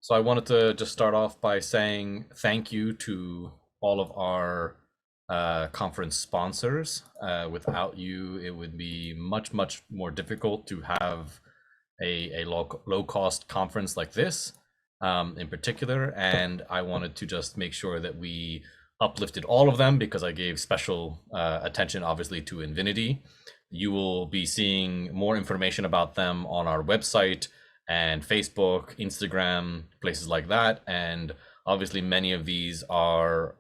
So I wanted to just start off by saying thank you to all of our conference sponsors. Without you, it would be much, much more difficult to have a low cost conference like this in particular. And I wanted to just make sure that we uplifted all of them because I gave special attention, obviously, to Invinity. You will be seeing more information about them on our website and Facebook, Instagram, places like that. And obviously, many of these are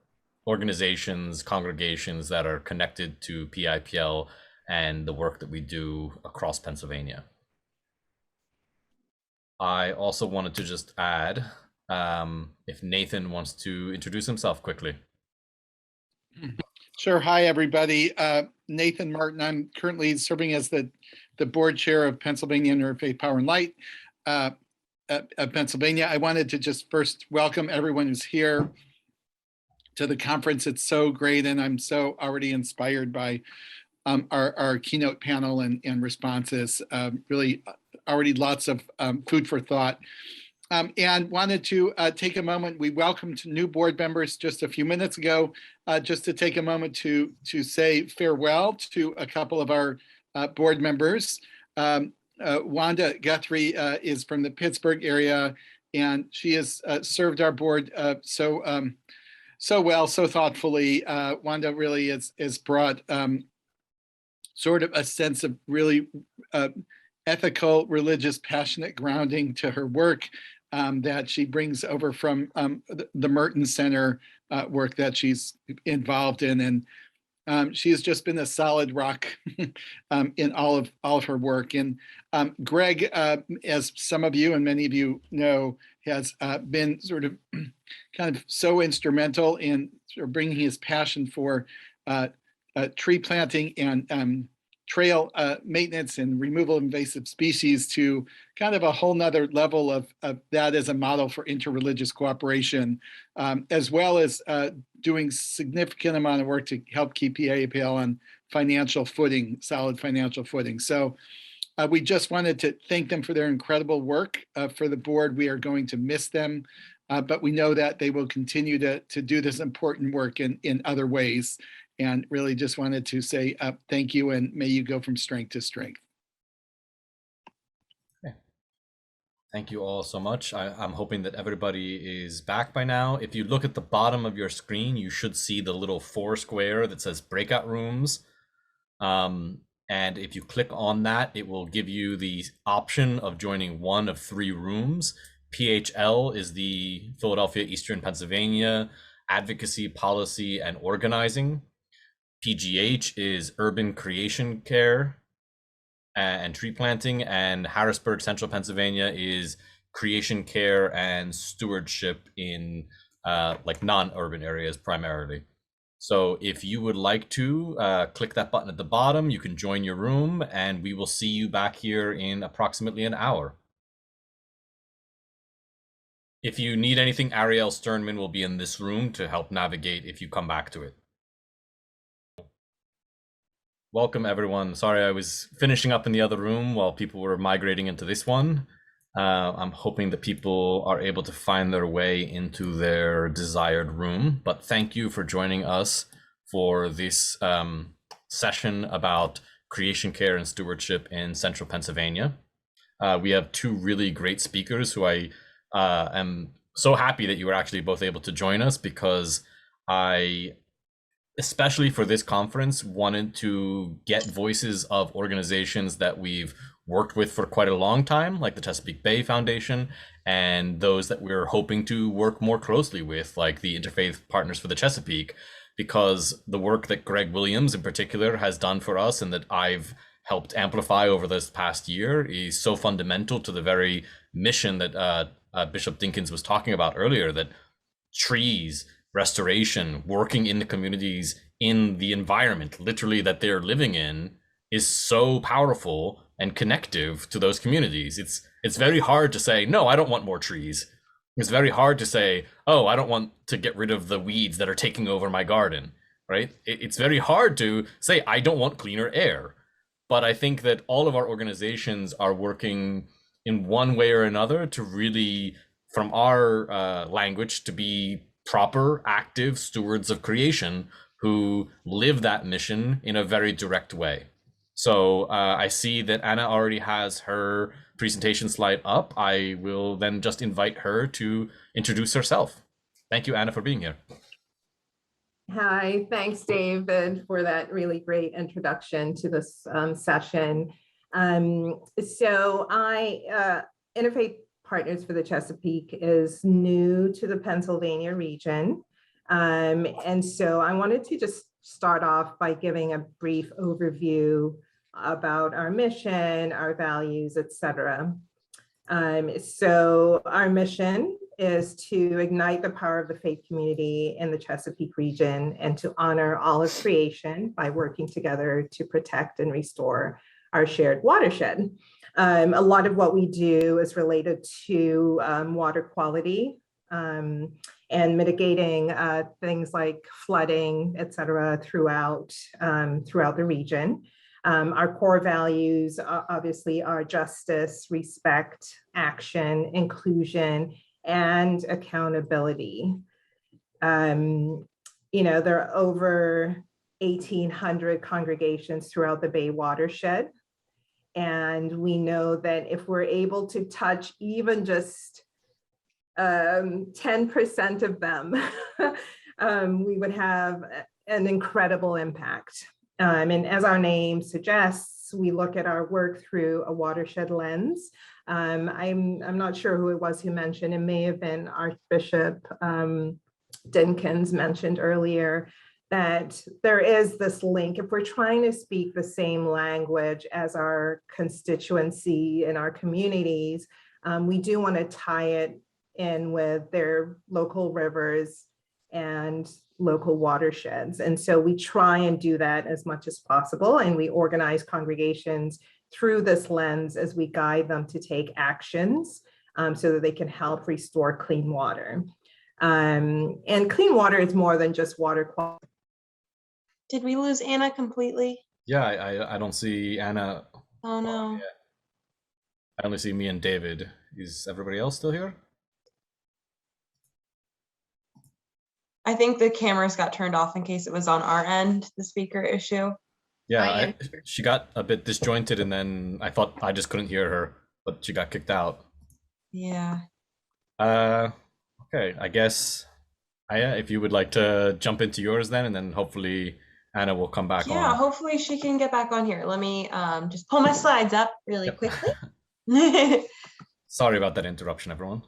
organizations, congregations that are connected to PIPL and the work that we do across Pennsylvania. I also wanted to just add, if Nathan wants to introduce himself quickly. Sure. Hi, everybody. Nathan Martin. I'm currently serving as the board chair of Pennsylvania Interfaith Power and Light of Pennsylvania. I wanted to just first welcome everyone who's here to the conference. It's so great, and I'm so already inspired by our keynote panel and responses. Really already lots of food for thought. And wanted to take a moment. We welcomed new board members just a few minutes ago, just to take a moment to say farewell to a couple of our board members. Wanda Guthrie is from the Pittsburgh area, and she has served our board so well, so thoughtfully. Wanda really has brought sort of a sense of really ethical, religious, passionate grounding to her work that she brings over from the Merton Center work that she's involved in. And she has just been a solid rock in all of her work. And Greg, as some of you and many of you know, has been sort of kind of so instrumental in sort of bringing his passion for tree planting and trail maintenance and removal of invasive species to kind of a whole nother level of that as a model for interreligious cooperation, as well as doing significant amount of work to help keep PIPL on financial footing, solid financial footing. So we just wanted to thank them for their incredible work for the board. We are going to miss them, but we know that they will continue to do this important work in other ways. And really just wanted to say thank you, and may you go from strength to strength. Okay. Thank you all so much. I'm hoping that everybody is back by now. If you look at the bottom of your screen, you should see the little 4 square that says Breakout Rooms. And if you click on that, it will give you the option of joining one of 3 rooms. PHL is the Philadelphia Eastern Pennsylvania Advocacy, Policy, and Organizing. PGH is Urban Creation Care and Tree Planting, and Harrisburg, Central Pennsylvania is Creation Care and Stewardship in like non-urban areas primarily. So if you would like to click that button at the bottom, you can join your room, and we will see you back here in approximately an hour. If you need anything, Ariel Sternman will be in this room to help navigate if you come back to it. Welcome, everyone. Sorry, I was finishing up in the other room while people were migrating into this one. I'm hoping that people are able to find their way into their desired room, but thank you for joining us for this session about creation care and stewardship in central Pennsylvania. We have 2 really great speakers who I am so happy that you were actually both able to join us, because I, especially for this conference, wanted to get voices of organizations that we've worked with for quite a long time, like the Chesapeake Bay Foundation, and those that we're hoping to work more closely with, like the Interfaith Partners for the Chesapeake, because the work that Greg Williams in particular has done for us and that I've helped amplify over this past year is so fundamental to the very mission that Bishop Dinkins was talking about earlier, that trees, restoration, working in the communities, in the environment literally that they're living in, is so powerful and connective to those communities. It's very hard to say, no, I don't want more trees. It's very hard to say, oh, I don't want to get rid of the weeds that are taking over my garden, right? It's very hard to say, I don't want cleaner air. But I think that all of our organizations are working in one way or another to really from our language to be proper, active stewards of creation who live that mission in a very direct way. So I see that Anna already has her presentation slide up. I will then just invite her to introduce herself. Thank you, Anna, for being here. Hi, thanks, David, for that really great introduction to this session. So Interfaith Partners for the Chesapeake is new to the Pennsylvania region. And so I wanted to just start off by giving a brief overview about our mission, our values, etc. So our mission is to ignite the power of the faith community in the Chesapeake region and to honor all of creation by working together to protect and restore our shared watershed. A lot of what we do is related to water quality and mitigating things like flooding, et cetera, throughout the region. Our core values obviously are justice, respect, action, inclusion, and accountability. You know, there are over 1,800 congregations throughout the Bay watershed. And we know that if we're able to touch even just 10% of them, we would have an incredible impact. And as our name suggests, we look at our work through a watershed lens. I'm not sure who it was who mentioned, it may have been Archbishop Dinkins mentioned earlier, that there is this link. If we're trying to speak the same language as our constituency and our communities, we do want to tie it in with their local rivers and local watersheds. And so we try and do that as much as possible. And we organize congregations through this lens as we guide them to take actions so that they can help restore clean water. And clean water is more than just water quality. Did we lose Anna completely? Yeah, I don't see Anna. Oh no. I only see me and David. Is everybody else still here? I think the cameras got turned off in case it was on our end, the speaker issue. Yeah, she got a bit disjointed and then I thought I just couldn't hear her, but she got kicked out. Yeah. Okay, I guess, Aya, if you would like to jump into yours then, and then hopefully Anna will come back on. Yeah, hopefully she can get back on here. Let me just pull my slides up really quickly. Sorry about that interruption, everyone.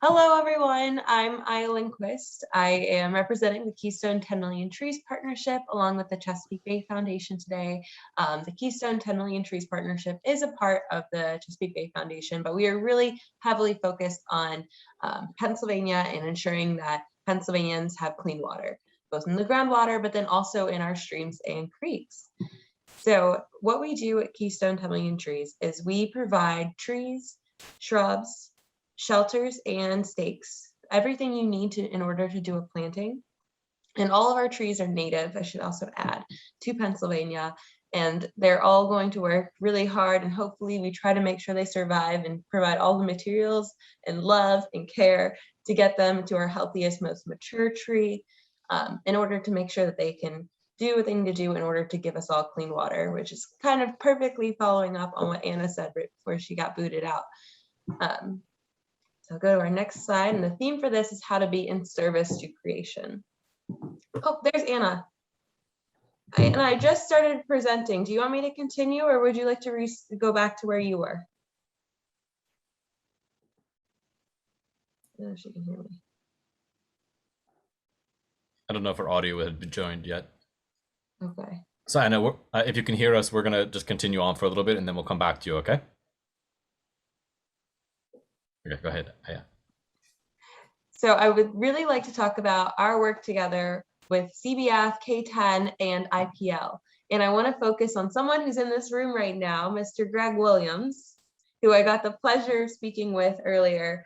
Hello, everyone. I'm Aya Lindquist. I am representing the Keystone 10 Million Trees Partnership along with the Chesapeake Bay Foundation today. The Keystone 10 Million Trees Partnership is a part of the Chesapeake Bay Foundation, but we are really heavily focused on Pennsylvania and ensuring that Pennsylvanians have clean water, both in the groundwater, but then also in our streams and creeks. So what we do at Keystone 10 Million Trees is we provide trees, shrubs, shelters, and stakes, everything you need in order to do a planting. And all of our trees are native, I should also add, to Pennsylvania. And they're all going to work really hard, and hopefully we try to make sure they survive and provide all the materials and love and care to get them to our healthiest, most mature tree in order to make sure that they can do what they need to do in order to give us all clean water, which is kind of perfectly following up on what Anna said right before she got booted out. So I'll go to our next slide, and the theme for this is how to be in service to creation. Oh, there's Anna. And I just started presenting. Do you want me to continue, or would you like to go back to where you were? I don't know if she can hear me. I don't know if her audio had been joined yet. Okay. So Anna, if you can hear us, we're gonna just continue on for a little bit, and then we'll come back to you, okay? Okay, go ahead. Yeah. So I would really like to talk about our work together with CBF, K10, and IPL. And I want to focus on someone who's in this room right now, Mr. Greg Williams, who I got the pleasure of speaking with earlier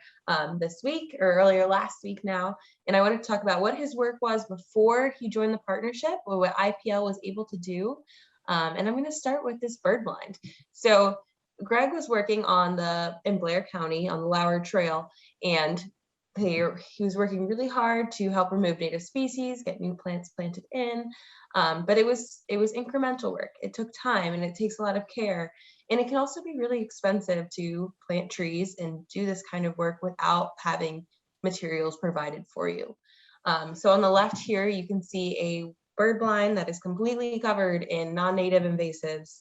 this week, or earlier last week now. And I wanted to talk about what his work was before he joined the partnership, or what IPL was able to do. And I'm going to start with this bird blind. So Greg was working in Blair County on the Lauer Trail, and he was working really hard to help remove native species, get new plants planted in. But it was incremental work. It took time and it takes a lot of care. And it can also be really expensive to plant trees and do this kind of work without having materials provided for you. So on the left here, you can see a bird blind that is completely covered in non-native invasives,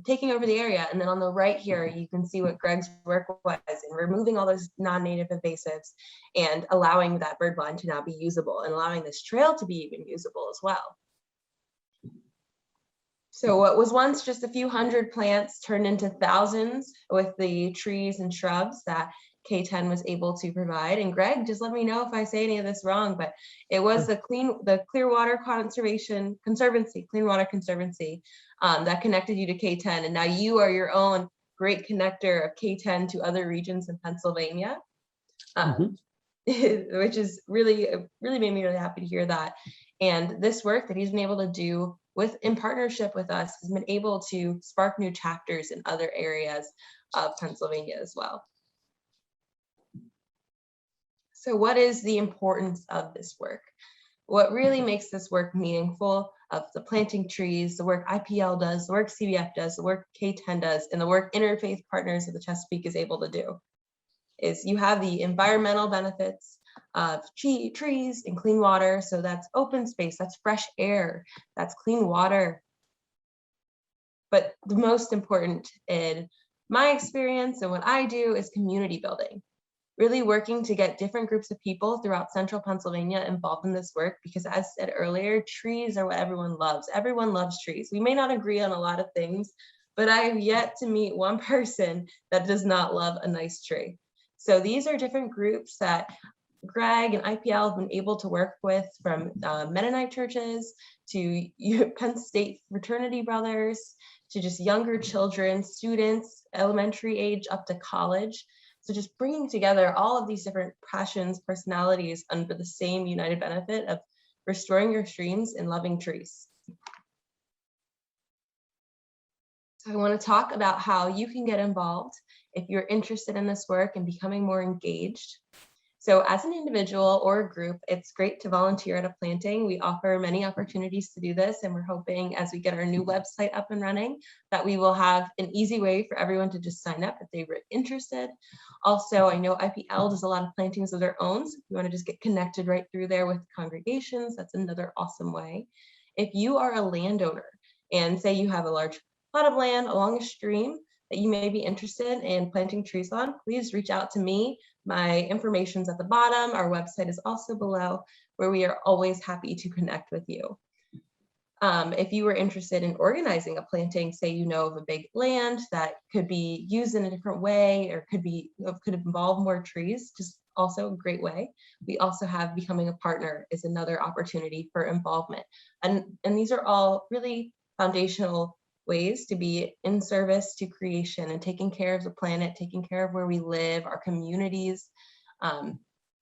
taking over the area. And then on the right here, you can see what Greg's work was in removing all those non-native invasives and allowing that bird blind to now be usable and allowing this trail to be even usable as well. So what was once just a few hundred plants turned into thousands with the trees and shrubs that K10 was able to provide. And Greg, just let me know if I say any of this wrong, but it was the Clearwater Conservancy, Clean Water Conservancy, that connected you to K10. And now you are your own great connector of K10 to other regions in Pennsylvania, which is really made me really happy to hear that. And this work that he's been able to do in partnership with us has been able to spark new chapters in other areas of Pennsylvania as well. So what is the importance of this work? What really makes this work meaningful, of the planting trees, the work IPL does, the work CBF does, the work K10 does, and the work Interfaith Partners of the Chesapeake is able to do, is you have the environmental benefits of trees and clean water. So that's open space, that's fresh air, that's clean water. But the most important in my experience and what I do is community building. Really working to get different groups of people throughout central Pennsylvania involved in this work, because as said earlier, trees are what everyone loves. Everyone loves trees. We may not agree on a lot of things, but I have yet to meet one person that does not love a nice tree. So these are different groups that Greg and IPL have been able to work with, from Mennonite churches to Penn State fraternity brothers, to just younger children, students, elementary age up to college. So just bringing together all of these different passions, personalities under the same united benefit of restoring your streams and loving trees. So I want to talk about how you can get involved if you're interested in this work and becoming more engaged. So as an individual or a group, it's great to volunteer at a planting. We offer many opportunities to do this, and we're hoping as we get our new website up and running that we will have an easy way for everyone to just sign up if they were interested. Also, I know IPL does a lot of plantings of their own, so if you want to just get connected right through there with congregations, that's another awesome way. If you are a landowner and say you have a large plot of land along a stream that you may be interested in planting trees on, please reach out to me. My information's at the bottom. Our website is also below, where we are always happy to connect with you. If you were interested in organizing a planting, say you know of a big land that could be used in a different way, or could involve more trees, just also a great way. We also have becoming a partner is another opportunity for involvement. And these are all really foundational ways to be in service to creation and taking care of the planet, taking care of where we live, our communities.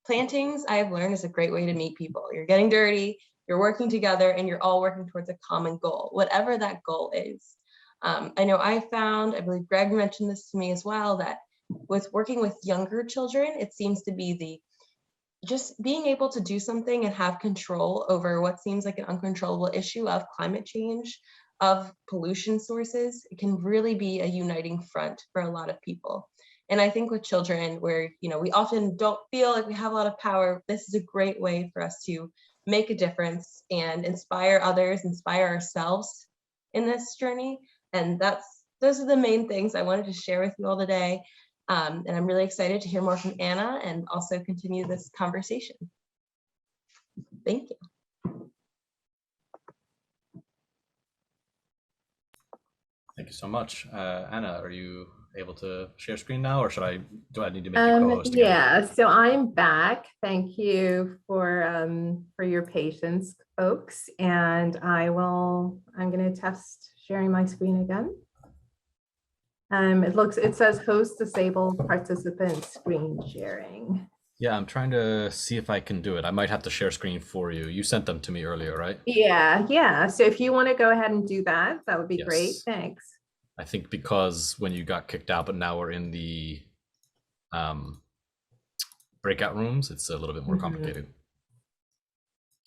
Plantings, I've learned, is a great way to meet people. You're getting dirty, you're working together, and you're all working towards a common goal, whatever that goal is. I know I believe Greg mentioned this to me as well, that with working with younger children, it seems to be just being able to do something and have control over what seems like an uncontrollable issue of climate change, of pollution sources. It can really be a uniting front for a lot of people. And I think with children, where we often don't feel like we have a lot of power, this is a great way for us to make a difference and inspire others, inspire ourselves in this journey. And those are the main things I wanted to share with you all today. And I'm really excited to hear more from Anna and also continue this conversation. Thank you. Thank you so much. Anna, are you able to share screen now, or do I need to make you co-host again? Yeah, so I'm back. Thank you for your patience, folks. And I'm going to test sharing my screen again. It says host disabled participant screen sharing. Yeah, I'm trying to see if I can do it. I might have to share screen for you. You sent them to me earlier, right? Yeah. So if you want to go ahead and do that, that would be great. Thanks. I think because when you got kicked out, but now we're in the breakout rooms, it's a little bit more complicated.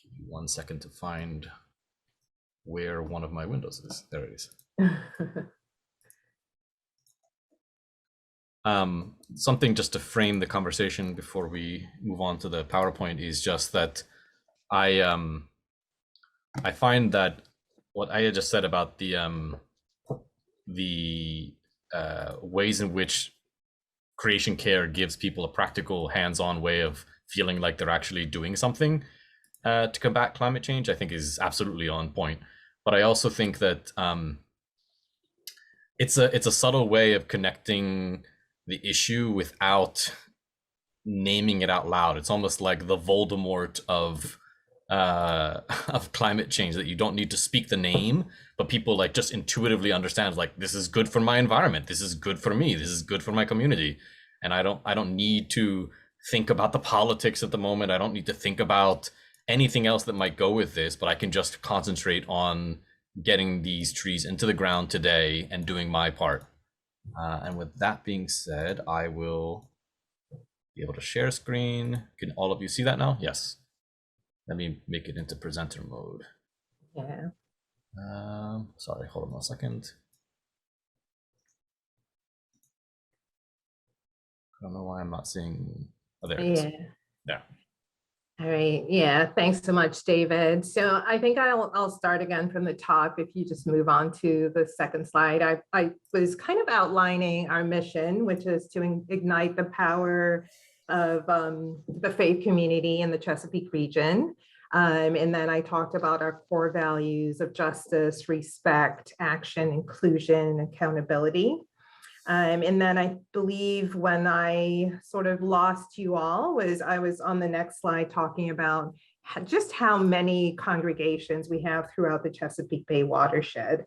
Give me 1 second to find where one of my windows is. There it is. Something just to frame the conversation before we move on to the PowerPoint is just that I find that what I just said about the ways in which creation care gives people a practical, hands-on way of feeling like they're actually doing something to combat climate change, I think is absolutely on point. But I also think that it's a subtle way of connecting the issue without naming it out loud. It's almost like the Voldemort of climate change, that you don't need to speak the name, but people like just intuitively understand, like, this is good for my environment, this is good for me, this is good for my community, and I don't need to think about the politics at the moment. I don't need to think about anything else that might go with this, but I can just concentrate on getting these trees into the ground today and doing my part. And with that being said, I will be able to share screen. Can all of you see that now? Yes. Let me make it into presenter mode. Yeah. Sorry, hold on 1 second. I don't know why I'm not seeing. Oh, there it is. Yeah. All right. Yeah. Thanks so much, David. So I think I'll start again from the top. If you just move on to the second slide, I was kind of outlining our mission, which is to ignite the power of the faith community in the Chesapeake region. And then I talked about our core values of justice, respect, action, inclusion, and accountability. And then I believe when I sort of lost you all I was on the next slide talking about just how many congregations we have throughout the Chesapeake Bay watershed.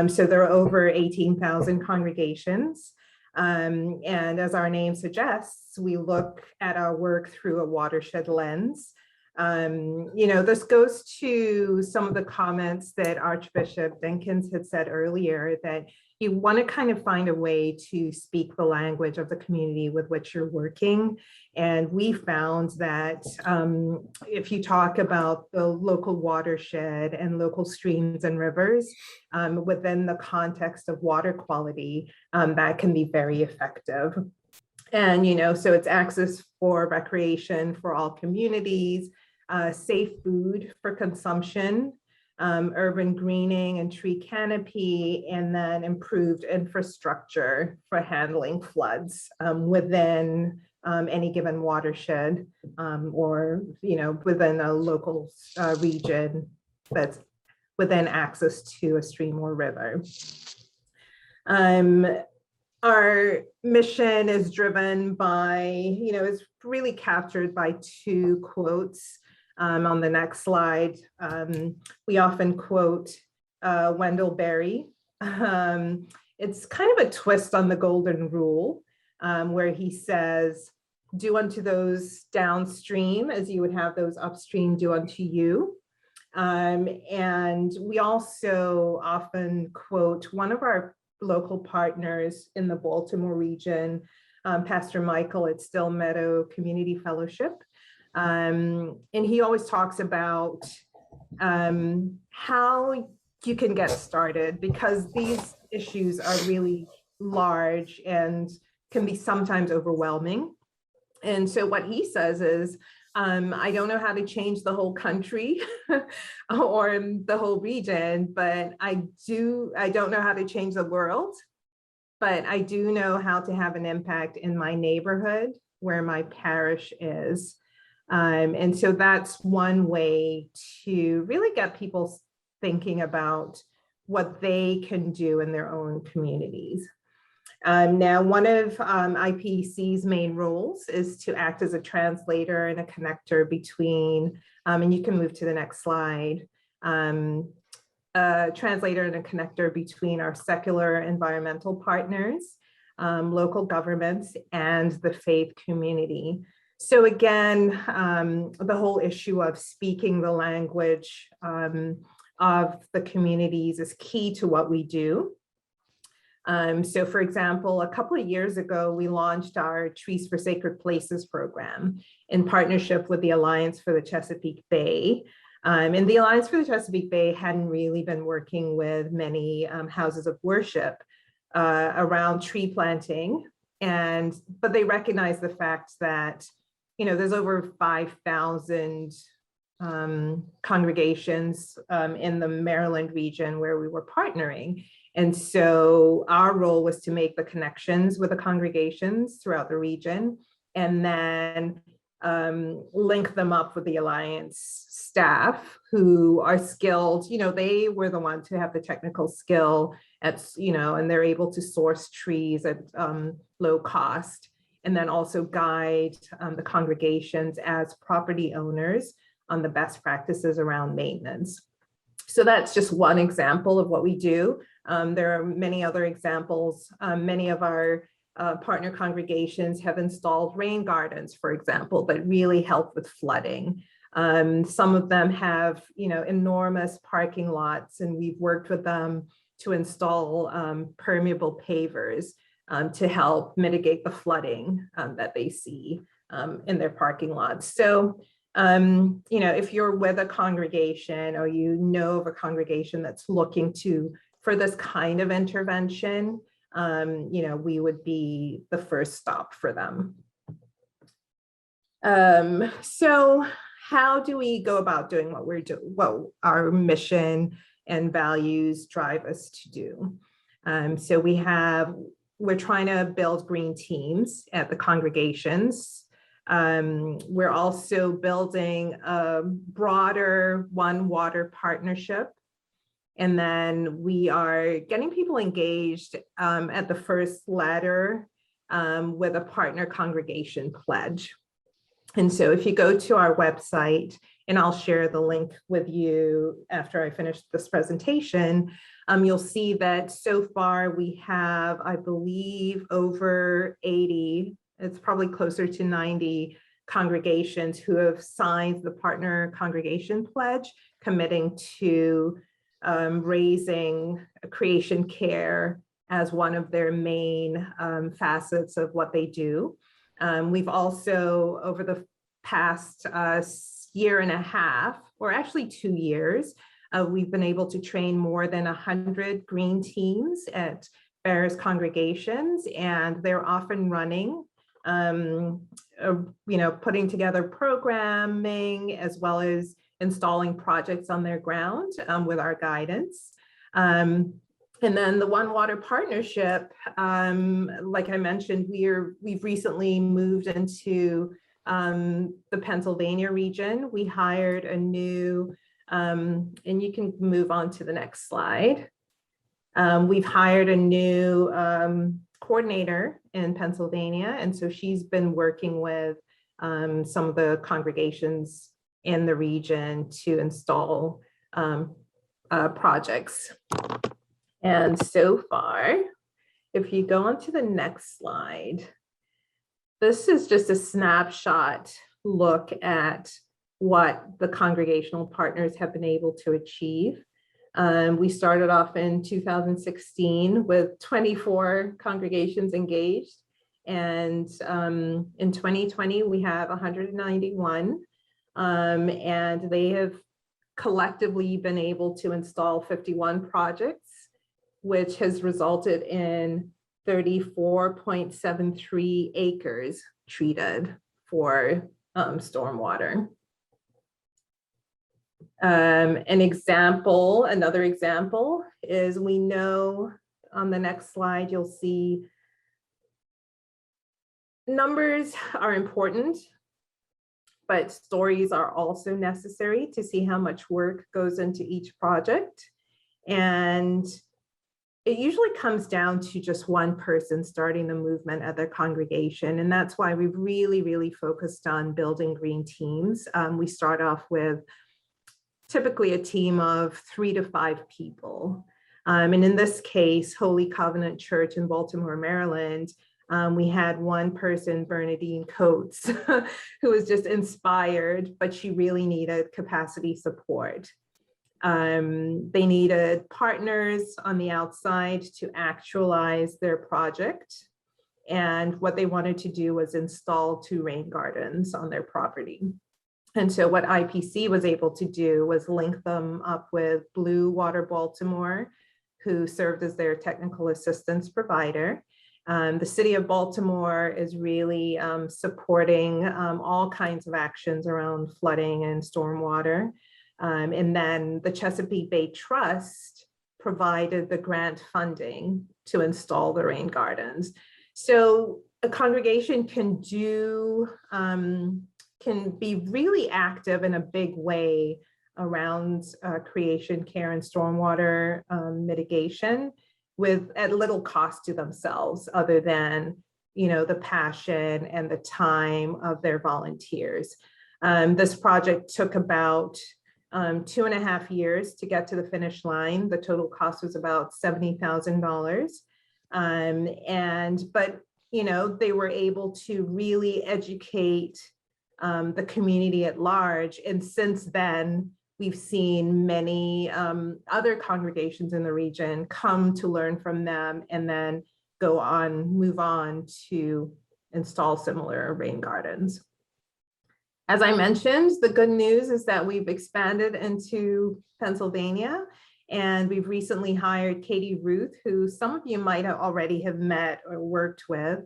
So there are over 18,000 congregations. And as our name suggests, we look at our work through a watershed lens. This goes to some of the comments that Archbishop Dinkins had said earlier, that you want to kind of find a way to speak the language of the community with which you're working. And we found that if you talk about the local watershed and local streams and rivers within the context of water quality, that can be very effective. And, so it's access for recreation for all communities, safe food for consumption, urban greening and tree canopy, and then improved infrastructure for handling floods within any given watershed or, within a local region that's within access to a stream or river. Our mission is driven by, is really captured by two quotes. On the next slide, we often quote Wendell Berry. It's kind of a twist on the golden rule, where he says, do unto those downstream as you would have those upstream do unto you. And we also often quote one of our local partners in the Baltimore region, Pastor Michael at Still Meadow Community Fellowship. And he always talks about how you can get started, because these issues are really large and can be sometimes overwhelming. And so what he says is, I don't know how to change the whole country or the whole region, but I don't know how to change the world, but I do know how to have an impact in my neighborhood where my parish is. And so that's one way to really get people thinking about what they can do in their own communities. Now, one of IPC's main roles is to act as a translator and a connector between, and you can move to the next slide, a translator and a connector between our secular environmental partners, local governments, and the faith community. So again, the whole issue of speaking the language of the communities is key to what we do. So for example, a couple of years ago, we launched our Trees for Sacred Places program in partnership with the Alliance for the Chesapeake Bay. And the Alliance for the Chesapeake Bay hadn't really been working with many houses of worship around tree planting. But they recognize the fact that, there's over 5,000 congregations in the Maryland region where we were partnering. And so our role was to make the connections with the congregations throughout the region, and then link them up with the Alliance staff who are skilled. They were the ones who have the technical skill and they're able to source trees at low cost, and then also guide the congregations as property owners on the best practices around maintenance. So that's just one example of what we do. There are many other examples. Many of our partner congregations have installed rain gardens, for example, that really help with flooding. Some of them have, enormous parking lots, and we've worked with them to install permeable pavers to help mitigate the flooding that they see in their parking lots. So, if you're with a congregation or of a congregation that's looking for this kind of intervention, we would be the first stop for them. So how do we go about doing what what our mission and values drive us to do? So we're trying to build green teams at the congregations. We're also building a broader One Water partnership. And then we are getting people engaged at the first ladder with a partner congregation pledge. And so if you go to our website, and I'll share the link with you after I finish this presentation, you'll see that so far we have, I believe, over 80, it's probably closer to 90 congregations who have signed the partner congregation pledge, committing to raising creation care as one of their main facets of what they do. We've also, over the past year and a half, or actually 2 years, we've been able to train more than 100 green teams at various congregations, and they're often running, putting together programming as well as installing projects on their ground with our guidance. And then the One Water partnership, like I mentioned, we've recently moved into the Pennsylvania region. We hired a new, and you can move on to the next slide. We've hired a new coordinator in Pennsylvania, and so she's been working with some of the congregations in the region to install projects. And so far, if you go on to the next slide, this is just a snapshot look at what the congregational partners have been able to achieve. We started off in 2016 with 24 congregations engaged. And in 2020, we have 191. And they have collectively been able to install 51 projects, which has resulted in 34.73 acres treated for stormwater. Another example is, we know on the next slide, you'll see numbers are important, but stories are also necessary to see how much work goes into each project. And it usually comes down to just one person starting the movement at their congregation. And that's why we've really, really focused on building green teams. We start off with typically a team of 3 to 5 people. And in this case, Holy Covenant Church in Baltimore, Maryland, we had one person, Bernadine Coates, who was just inspired, but she really needed capacity support. They needed partners on the outside to actualize their project. And what they wanted to do was install 2 rain gardens on their property. And so what IPC was able to do was link them up with Blue Water Baltimore, who served as their technical assistance provider. The city of Baltimore is really supporting all kinds of actions around flooding and stormwater. And then the Chesapeake Bay Trust provided the grant funding to install the rain gardens. So a congregation can be really active in a big way around creation, care, and stormwater mitigation at little cost to themselves, other than, you know, the passion and the time of their volunteers. This project took about 2.5 years to get to the finish line. The total cost was about $70,000. But, you know, they were able to really educate the community at large. And since then, we've seen many other congregations in the region come to learn from them and then move on to install similar rain gardens. As I mentioned, the good news is that we've expanded into Pennsylvania, and we've recently hired Katie Ruth, who some of you might already have met or worked with.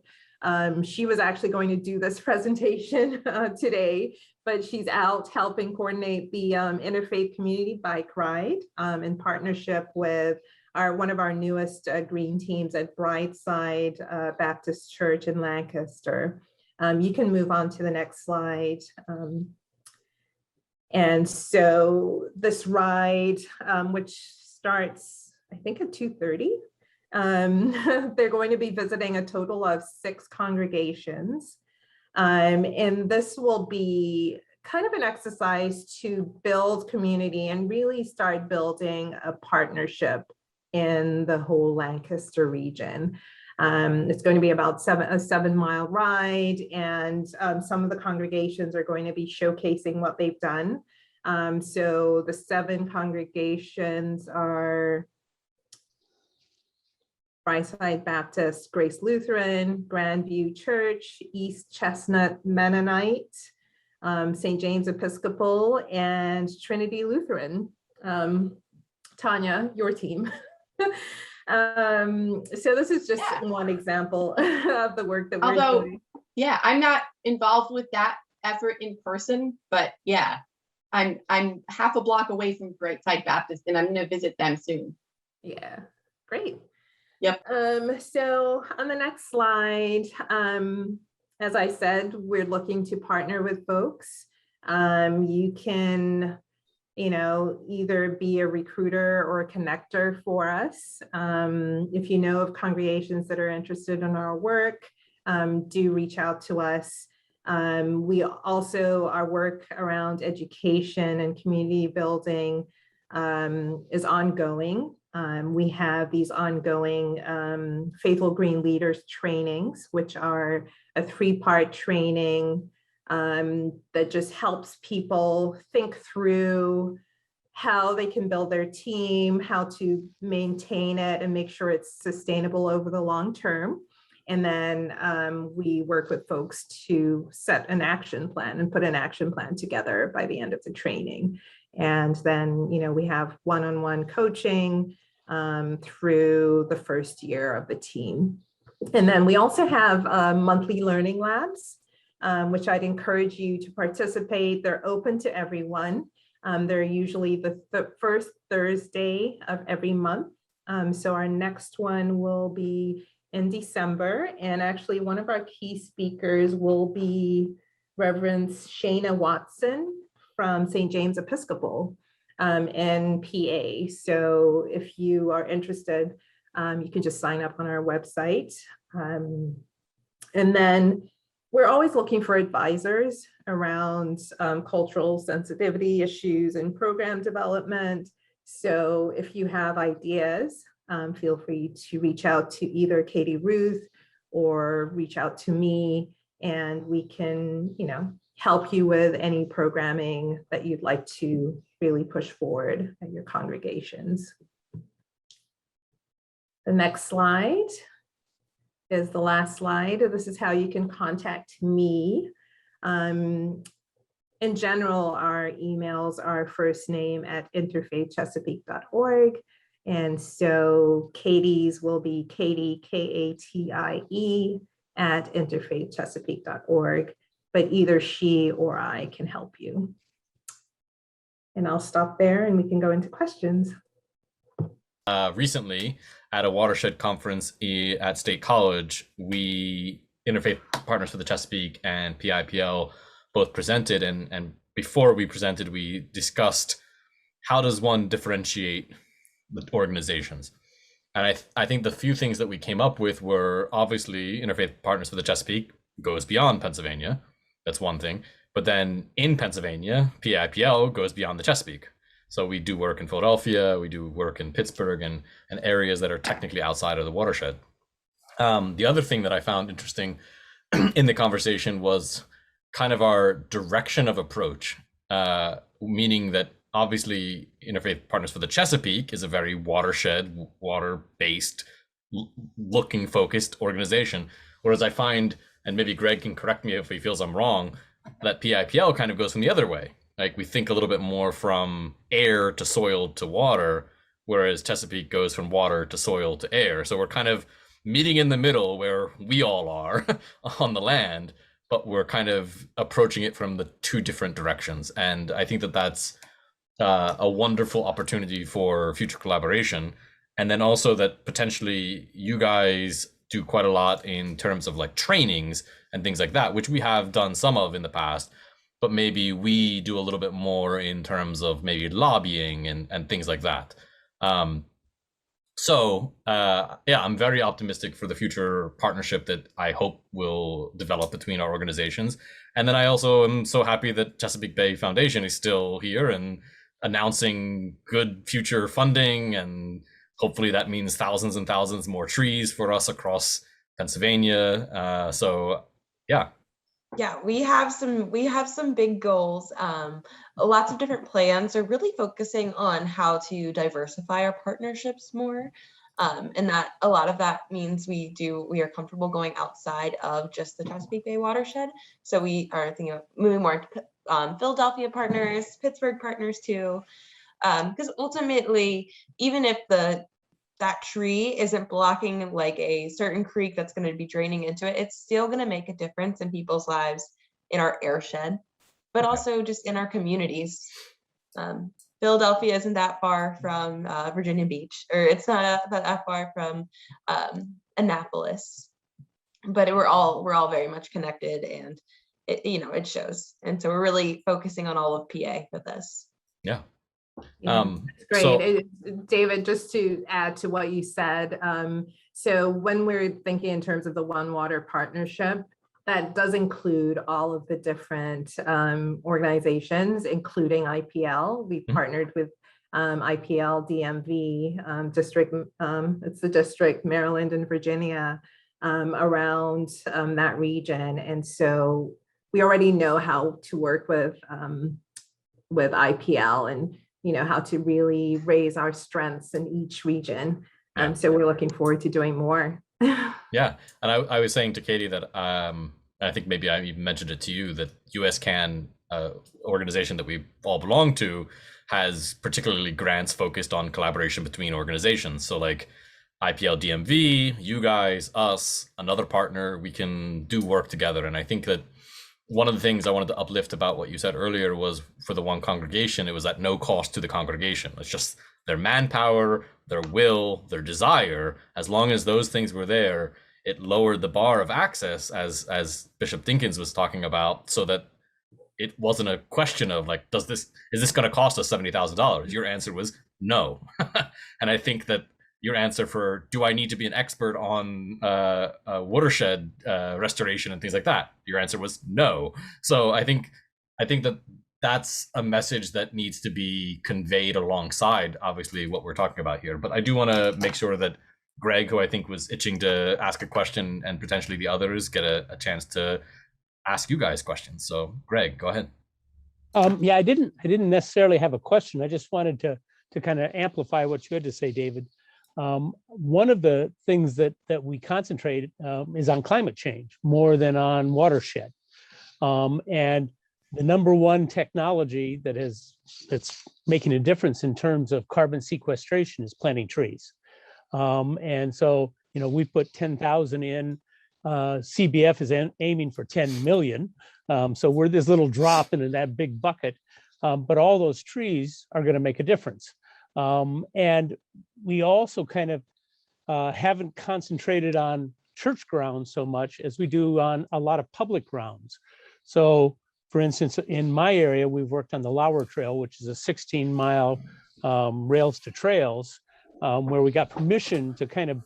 She was actually going to do this presentation today, but she's out helping coordinate the Interfaith Community Bike Ride in partnership with one of our newest green teams at Brightside Baptist Church in Lancaster. You can move on to the next slide. And so this ride, which starts, I think, at 2:30, they're going to be visiting a total of 6 congregations. And this will be kind of an exercise to build community and really start building a partnership in the whole Lancaster region. It's going to be about a 7-mile ride, and some of the congregations are going to be showcasing what they've done. So the 7 congregations are Brightside Baptist Grace Lutheran, Grandview Church, East Chestnut Mennonite, St. James Episcopal, and Trinity Lutheran. Tanya, your team. So this is just one example of the work that we're doing. Yeah, I'm not involved with that effort in person, but yeah, I'm half a block away from Brightside Baptist, and I'm going to visit them soon. Yeah, great. Yep. So on the next slide, as I said, we're looking to partner with folks. You can, you know, either be a recruiter or a connector for us. If you know of congregations that are interested in our work, do reach out to us. We also, our work around education and community building is ongoing. We have these ongoing Faithful Green Leaders trainings, which are a 3-part training that just helps people think through how they can build their team, how to maintain it and make sure it's sustainable over the long term. And then we work with folks to set an action plan and put an action plan together by the end of the training. And then, you know, we have one-on-one coaching through the first year of the team. And then we also have monthly learning labs, which I'd encourage you to participate. They're open to everyone. They're usually the first Thursday of every month. So our next one will be in December. And actually one of our key speakers will be Reverend Shana Watson from St. James Episcopal in PA. So if you are interested, you can just sign up on our website. And then we're always looking for advisors around cultural sensitivity issues and program development. So if you have ideas, feel free to reach out to either Katie Ruth or reach out to me, and we can, you know, help you with any programming that you'd like to really push forward at your congregations. The next slide is the last slide. This is how you can contact me. In general, our emails are first name at interfaithchesapeake.org. And so Katie's will be Katie, Katie, at interfaithchesapeake.org. But either she or I can help you. And I'll stop there and we can go into questions. Recently, at a Watershed conference at State College, we, Interfaith Partners for the Chesapeake and PIPL, both presented. And before we presented, we discussed how does one differentiate the organizations. And I think the few things that we came up with were obviously Interfaith Partners for the Chesapeake goes beyond Pennsylvania. That's one thing. But then in Pennsylvania, PIPL goes beyond the Chesapeake. So we do work in Philadelphia, we do work in Pittsburgh and areas that are technically outside of the watershed. The other thing that I found interesting in the conversation was kind of our direction of approach, meaning that obviously Interfaith Partners for the Chesapeake is a very watershed, water-based, looking focused organization. Whereas I find, and maybe Greg can correct me if he feels I'm wrong, that PIPL kind of goes from the other way. Like we think a little bit more from air to soil to water, whereas Chesapeake goes from water to soil to air. So we're kind of meeting in the middle where we all are on the land, but we're kind of approaching it from the two different directions. And I think that that's a wonderful opportunity for future collaboration. And then also that potentially you guys do quite a lot in terms of like trainings and things like that, which we have done some of in the past, but maybe we do a little bit more in terms of maybe lobbying and things like that. Yeah, I'm very optimistic for the future partnership that I hope will develop between our organizations. And then I also am so happy that Chesapeake Bay Foundation is still here and announcing good future funding, and hopefully that means thousands and thousands more trees for us across Pennsylvania. Yeah, we have some big goals. Lots of different plans are really focusing on how to diversify our partnerships more. And that a lot of that means we are comfortable going outside of just the Chesapeake Bay watershed. So we are thinking of moving more into Philadelphia partners, Pittsburgh partners too. Because ultimately, even if that tree isn't blocking like a certain creek that's going to be draining into it, it's still going to make a difference in people's lives in our airshed, but also just in our communities. Philadelphia isn't that far from Virginia Beach, or it's not that far from Annapolis, but we're all very much connected, and it shows. And so we're really focusing on all of PA with this. Yeah. Great. So, David, just to add to what you said, so when we're thinking in terms of the One Water partnership, that does include all of the different organizations, including IPL. We've partnered with IPL, DMV, district, it's the district, Maryland and Virginia, around that region. And so we already know how to work with IPL and how to really raise our strengths in each region. So we're looking forward to doing more. Yeah, and I was saying to Katie that I think maybe I even mentioned it to you that USCAN, organization that we all belong to, has particularly grants focused on collaboration between organizations. So like IPL DMV, you guys, us, another partner, we can do work together. And I think that one of the things I wanted to uplift about what you said earlier was for the one congregation, it was at no cost to the congregation. It's just their manpower, their will, their desire. As long as those things were there, it lowered the bar of access, as Bishop Dinkins was talking about, so that it wasn't a question of like, is this going to cost us $70,000? Your answer was no. And I think that your answer for, do I need to be an expert on watershed restoration and things like that? Your answer was no. So I think that that's a message that needs to be conveyed alongside, obviously, what we're talking about here. But I do want to make sure that Greg, who I think was itching to ask a question, and potentially the others get a chance to ask you guys questions. So Greg, go ahead. Yeah, I didn't necessarily have a question. I just wanted to kind of amplify what you had to say, David. One of the things that we concentrate is on climate change more than on watershed. And the number one technology that's making a difference in terms of carbon sequestration is planting trees. And so, we put 10,000 in. CBF is aiming for 10 million. So we're this little drop into that big bucket. But all those trees are going to make a difference. And we also kind of haven't concentrated on church grounds so much as we do on a lot of public grounds. So, for instance, in my area, we've worked on the Lower Trail, which is a 16-mile rails to trails, where we got permission to kind of,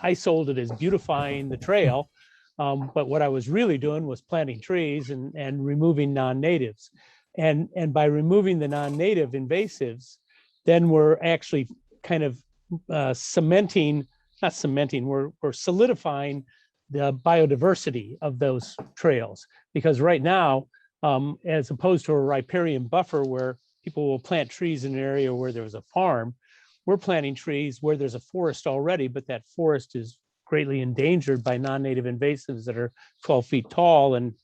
I sold it as beautifying the trail. But what I was really doing was planting trees and removing non-natives. And by removing the non-native invasives, then we're actually kind of we're solidifying the biodiversity of those trails. Because right now, as opposed to a riparian buffer where people will plant trees in an area where there's a farm, we're planting trees where there's a forest already, but that forest is greatly endangered by non-native invasives that are 12 feet tall and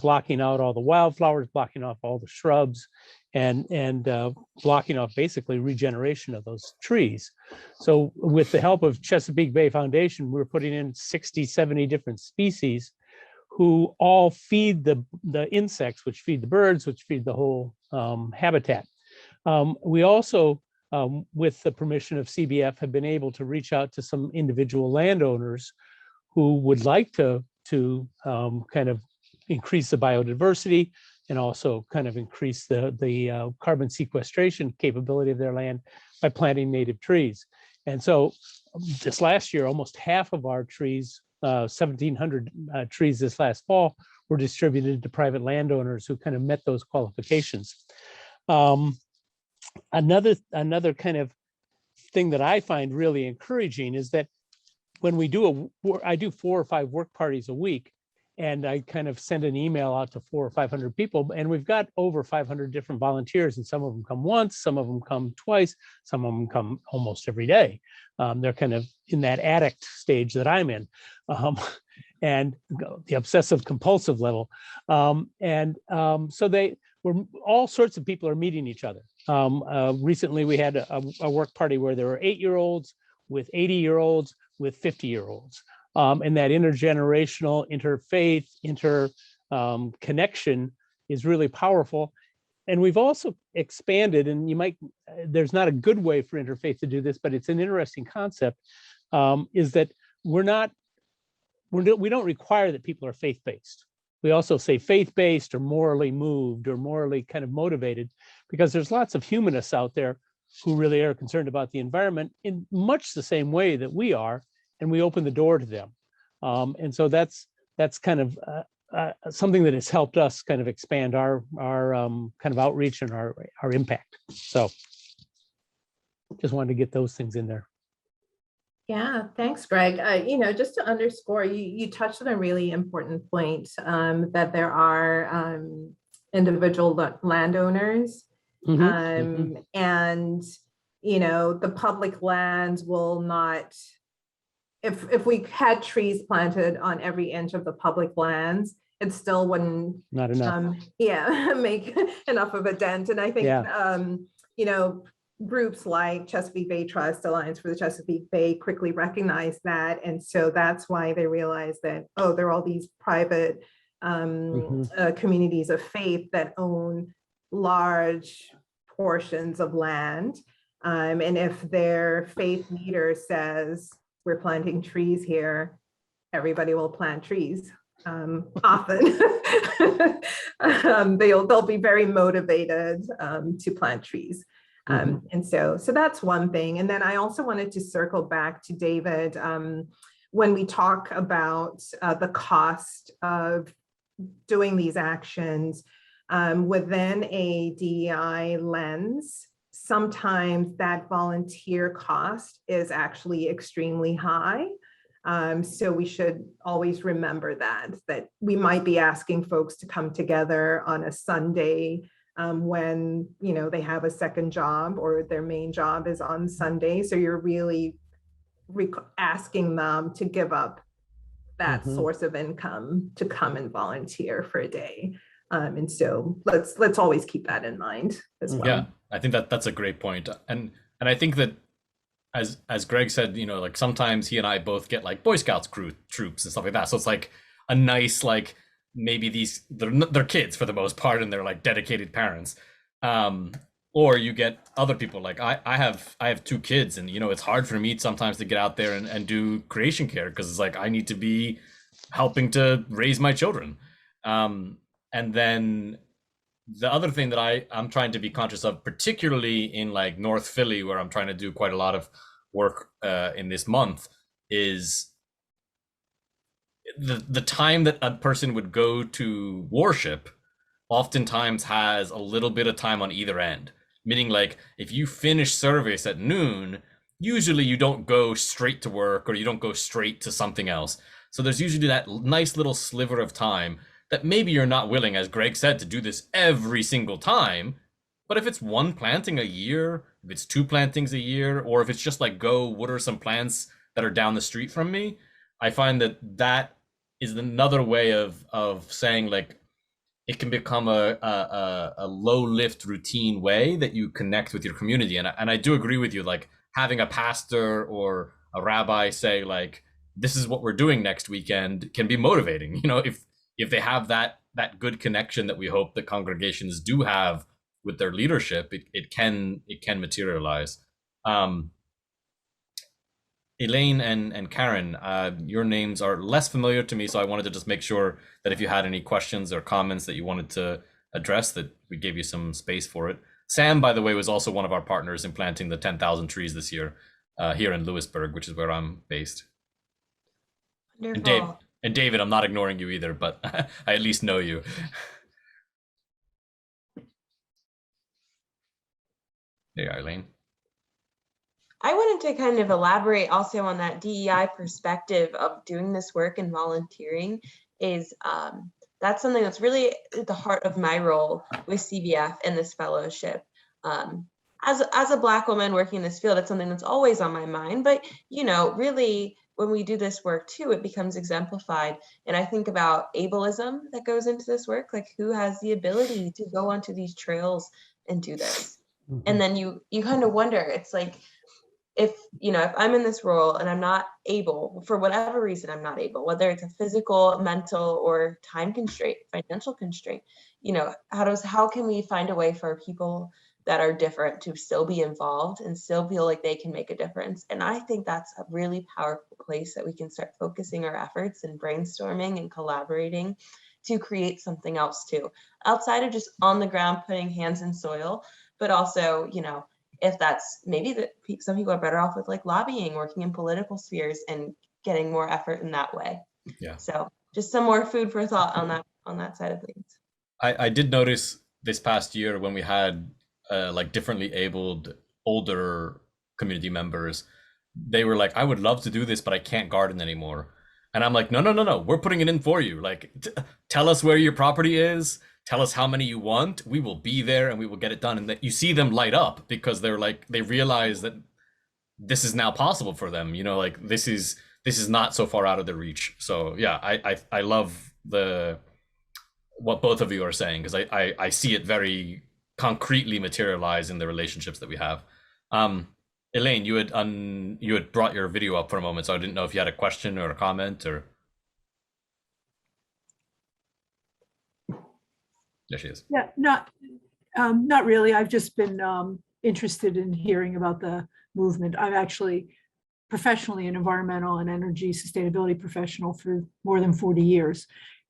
blocking out all the wildflowers, blocking off all the shrubs, and blocking off basically regeneration of those trees. So with the help of Chesapeake Bay Foundation, we're putting in 60, 70 different species who all feed the insects, which feed the birds, which feed the whole habitat. We also, with the permission of CBF, have been able to reach out to some individual landowners who would like to kind of increase the biodiversity and also kind of increase the carbon sequestration capability of their land by planting native trees. And so this last year, almost half of our trees, 1,700 trees this last fall, were distributed to private landowners who kind of met those qualifications. Another kind of thing that I find really encouraging is that when I do 4 or 5 work parties a week, and I kind of send an email out to 400 or 500 people, and we've got over 500 different volunteers, and some of them come once, some of them come twice, some of them come almost every day. They're kind of in that addict stage that I'm in, and the obsessive compulsive level. So all sorts of people are meeting each other. Recently, we had a work party where there were 8-year-olds with 80-year-olds with 50-year-olds. And that intergenerational, interfaith, connection is really powerful. And we've also expanded, and there's not a good way for interfaith to do this, but it's an interesting concept, is that we don't require that people are faith-based. We also say faith-based or morally moved or morally kind of motivated, because there's lots of humanists out there who really are concerned about the environment in much the same way that we are, and we open the door to them. And so that's kind of something that has helped us kind of expand our kind of outreach and our impact. So just wanted to get those things in there. Yeah, thanks, Greg. Just to underscore, you touched on a really important point, that there are individual landowners, and the public lands will not. If we had trees planted on every inch of the public lands, it still wouldn't not enough. Make enough of a dent. And I think groups like Chesapeake Bay Trust, Alliance for the Chesapeake Bay, quickly recognize that, and so that's why they realize that there are all these private communities of faith that own large portions of land, and if their faith leader says, we're planting trees here, everybody will plant trees. Often they'll be very motivated to plant trees. And so that's one thing. And then I also wanted to circle back to David, when we talk about the cost of doing these actions within a DEI lens. Sometimes that volunteer cost is actually extremely high. So we should always remember that we might be asking folks to come together on a Sunday when, you know, they have a second job or their main job is on Sunday. So you're really asking them to give up that source of income to come and volunteer for a day. And so let's always keep that in mind as well. Yeah, I think that's a great point. And I think that as Greg said, you know, like sometimes he and I both get like Boy Scouts troops and stuff like that. So it's like a nice, like maybe they're kids for the most part and they're like dedicated parents. Or you get other people like I have 2 kids, and you know, it's hard for me sometimes to get out there and do creation care because it's like I need to be helping to raise my children. And then the other thing that I'm trying to be conscious of, particularly in like North Philly, where I'm trying to do quite a lot of work in this month, is the time that a person would go to worship oftentimes has a little bit of time on either end. Meaning, like, if you finish service at noon, usually you don't go straight to work or you don't go straight to something else. So there's usually that nice little sliver of time that maybe you're not willing, as Greg said, to do this every single time. But if it's 1 planting a year, if it's 2 plantings a year, or if it's just like go water some plants that are down the street from me, I find that is another way of saying, like, it can become a low lift routine way that you connect with your community. And I do agree with you, like having a pastor or a rabbi say like, this is what we're doing next weekend can be motivating. You know, if they have that good connection that we hope that congregations do have with their leadership, it can materialize. Elaine and Karen, your names are less familiar to me, so I wanted to just make sure that if you had any questions or comments that you wanted to address, that we gave you some space for it. Sam, by the way, was also one of our partners in planting the 10,000 trees this year here in Lewisburg, which is where I'm based. Wonderful. And David, I'm not ignoring you either, but I at least know you. There you are, Elaine. I wanted to kind of elaborate also on that DEI perspective of doing this work and volunteering. Is that's something that's really at the heart of my role with CVF and this fellowship. As a Black woman working in this field, it's something that's always on my mind, but you know, really when we do this work too, it becomes exemplified. And I think about ableism that goes into this work, like who has the ability to go onto these trails and do this? And then you kind of wonder, it's like, if I'm in this role and I'm not able, for whatever reason, I'm not able, whether it's a physical, mental, or time constraint, financial constraint, you know, how can we find a way for people that are different to still be involved and still feel like they can make a difference? And I think that's a really powerful place that we can start focusing our efforts and brainstorming and collaborating to create something else too, outside of just on the ground, putting hands in soil, but also, you know, if that's maybe that some people are better off with like lobbying, working in political spheres and getting more effort in that way. Yeah. So just some more food for thought on that side of things. I did notice this past year when we had like differently abled older community members, they were like, I would love to do this, but I can't garden anymore. And I'm like, no, we're putting it in for you. Like, tell us where your property is. Tell us how many you want. We will be there and we will get it done. And that you see them light up because they're like, they realize that this is now possible for them. You know, like this is not so far out of their reach. So yeah, I love what both of you are saying, because I see it very concretely materialize in the relationships that we have. Elaine, you had brought your video up for a moment, so I didn't know if you had a question or a comment or. There she is. Yeah, not really. I've just been interested in hearing about the movement. I'm actually professionally an environmental and energy sustainability professional for more than 40 years.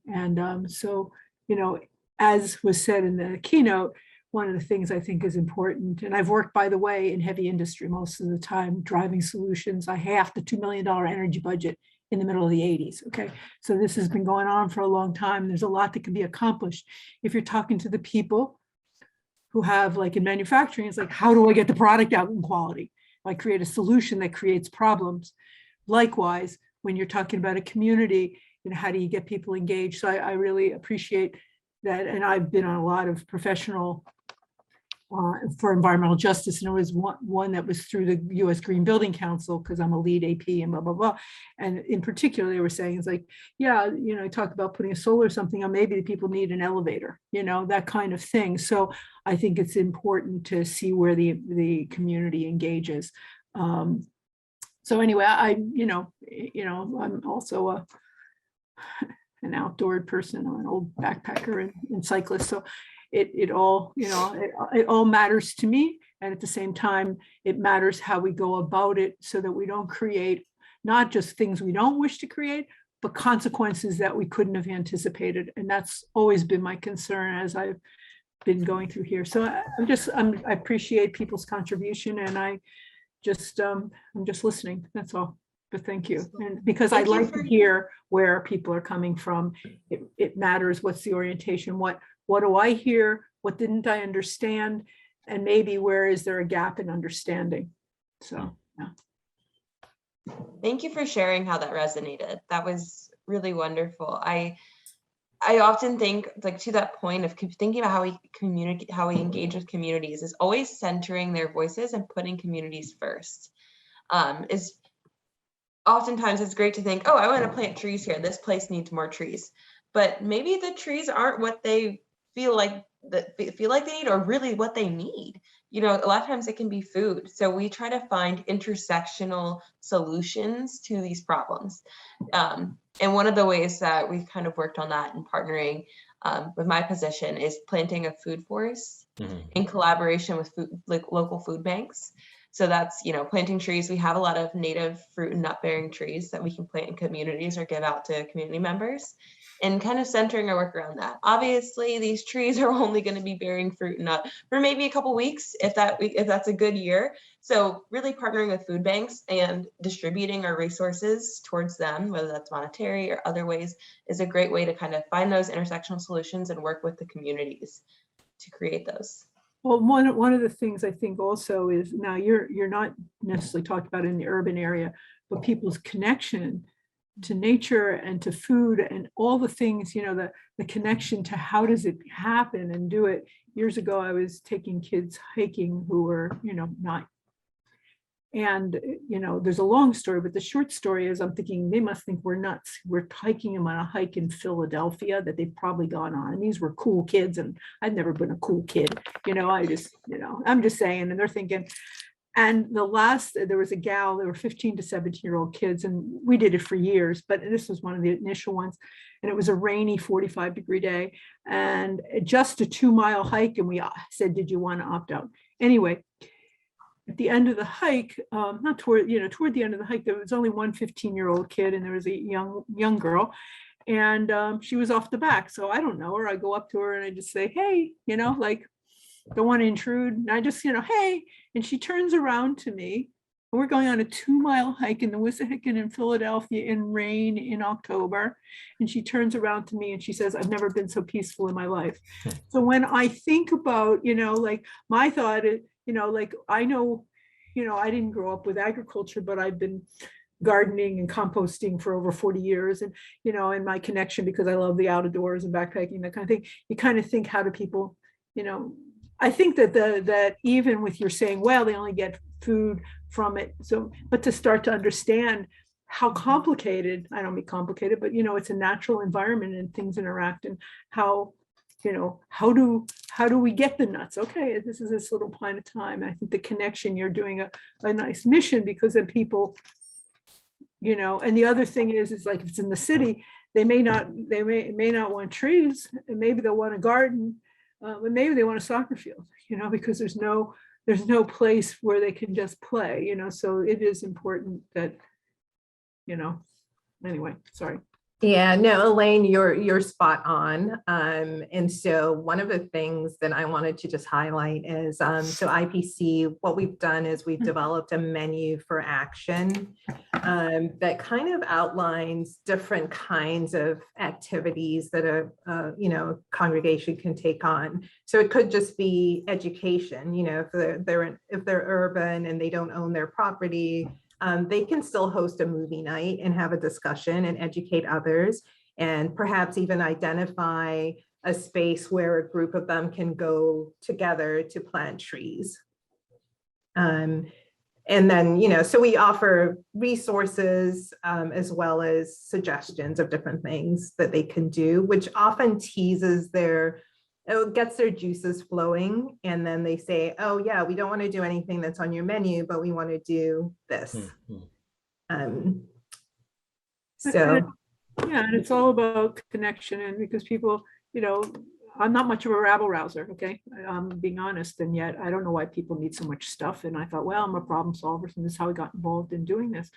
And so, you know, as was said in the keynote, one of the things I think is important, and I've worked, by the way, in heavy industry most of the time, driving solutions. I halved the $2 million energy budget in the middle of the 80s. Okay, so this has been going on for a long time. There's a lot that can be accomplished. If you're talking to the people who have, like in manufacturing, it's like, how do I get the product out in quality? I create a solution that creates problems. Likewise, when you're talking about a community, how do you get people engaged? So I really appreciate that. And I've been on a lot of professional for environmental justice. And it was one that was through the U.S. Green Building Council, because I'm a lead AP and blah, blah, blah. And in particular, they were saying, it's like, yeah, talk about putting a solar or something, or maybe the people need an elevator, that kind of thing. So I think it's important to see where the community engages. So anyway, I'm also an outdoor person. I'm an old backpacker and cyclist. So it all matters to me. And at the same time, it matters how we go about it so that we don't create not just things we don't wish to create, but consequences that we couldn't have anticipated. And that's always been my concern as I've been going through here. So I appreciate people's contribution, and I'm just listening. That's all. But thank you. And because I like to hear where people are coming from. It matters. What's the orientation? What do I hear? What didn't I understand? And maybe where is there a gap in understanding? So, yeah. Thank you for sharing how that resonated. That was really wonderful. I often think, like, to that point of thinking about how we communicate, how we engage with communities, is always centering their voices and putting communities first. Is oftentimes it's great to think, oh, I want to plant trees here. This place needs more trees, but maybe the trees aren't what they feel like they need, or really what they need. A lot of times it can be food. So we try to find intersectional solutions to these problems. And one of the ways that we've kind of worked on that and partnering with my position is planting a food forest in collaboration with local food banks. So that's, planting trees. We have a lot of native fruit and nut bearing trees that we can plant in communities or give out to community members, and kind of centering our work around that. Obviously, these trees are only going to be bearing fruit and nut for maybe a couple weeks, if that's a good year. So really partnering with food banks and distributing our resources towards them, whether that's monetary or other ways, is a great way to kind of find those intersectional solutions and work with the communities to create those. Well, one of the things I think also is, now you're not necessarily talking about in the urban area, but people's connection to nature and to food and all the things, the connection to how does it happen and do it. Years ago, I was taking kids hiking who were, not. And, there's a long story, but the short story is, I'm thinking they must think we're nuts. We're hiking them on a hike in Philadelphia that they've probably gone on. And these were cool kids. And I've never been a cool kid. I'm just saying, and they're thinking. And there was a gal, there were 15 to 17-year-old kids, and we did it for years, but this was one of the initial ones. And it was a rainy 45-degree day and just a 2-mile hike. And we said, did you want to opt out? Anyway, at the end of the hike, toward the end of the hike, there was only one 15-year-old kid, and there was a young girl, and she was off the back. So I don't know her. I go up to her and I just say, hey, don't want to intrude. And I just, hey, and she turns around to me. And we're going on a 2-mile hike in the Wissahickon in Philadelphia in rain in October. And she turns around to me and she says, I've never been so peaceful in my life. So when I think about, my thought is, I know, I didn't grow up with agriculture, but I've been gardening and composting for over 40 years. And, and my connection, because I love the outdoors and backpacking, that kind of thing, you kind of think, how do people, I think that even with your saying, well, they only get food from it. So, but to start to understand how complicated, I don't mean complicated, but, it's a natural environment and things interact, and how, how do we get the nuts? Okay, this is this little point of time. I think the connection, you're doing a nice mission, because then people, and the other thing is like, if it's in the city, they may not want trees, and maybe they'll want a garden, but maybe they want a soccer field, because there's no place where they can just play, so it is important that, anyway, sorry. Yeah, no, Elaine, you're spot on. And so one of the things that I wanted to just highlight is, so IPC, what we've done is we've developed a menu for action that kind of outlines different kinds of activities that a congregation can take on. So it could just be education, if they're urban and they don't own their property, they can still host a movie night and have a discussion and educate others, and perhaps even identify a space where a group of them can go together to plant trees. And then, so we offer resources as well as suggestions of different things that they can do, which often teases it gets their juices flowing. And then they say, oh yeah, we don't want to do anything that's on your menu, but we want to do this. So. Yeah, and it's all about connection, and because people, I'm not much of a rabble rouser, okay? I'm being honest, and yet I don't know why people need so much stuff. And I thought, well, I'm a problem solver, and this is how I got involved in doing this.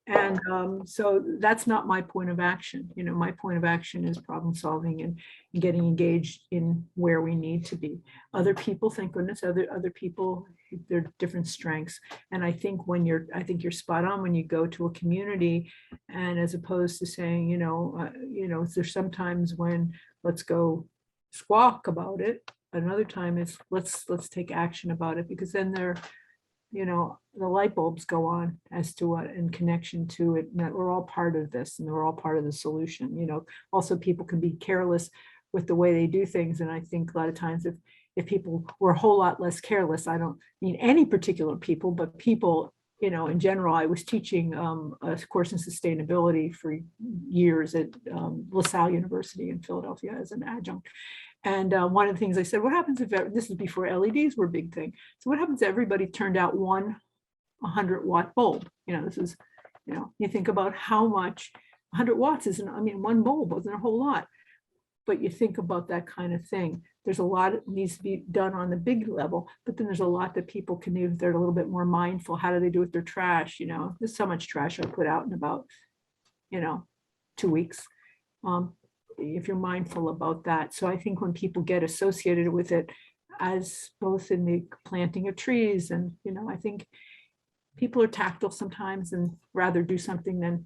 And so that's not my point of action. My point of action is problem solving and getting engaged in where we need to be. Other people, thank goodness, other people, they're different strengths. And I think you're spot on when you go to a community, and as opposed to saying, there's sometimes when let's go squawk about it. Another time it's let's take action about it, because then the light bulbs go on as to what in connection to it, and that we're all part of this and we're all part of the solution. Also people can be careless with the way they do things. And I think a lot of times if people were a whole lot less careless, I don't mean any particular people, but people, in general. I was teaching a course in sustainability for years at LaSalle University in Philadelphia as an adjunct. And one of the things I said, what happens if, this is before LEDs were a big thing. So what happens if everybody turned out one 100-watt bulb? This is, you think about how much 100 watts isn't, one bulb wasn't a whole lot. But you think about that kind of thing. There's a lot that needs to be done on the big level, but then there's a lot that people can do if they're a little bit more mindful. How do they do with their trash? There's so much trash I put out in about, 2 weeks. If you're mindful about that. So I think when people get associated with it as both in the planting of trees and, I think people are tactile sometimes and rather do something than,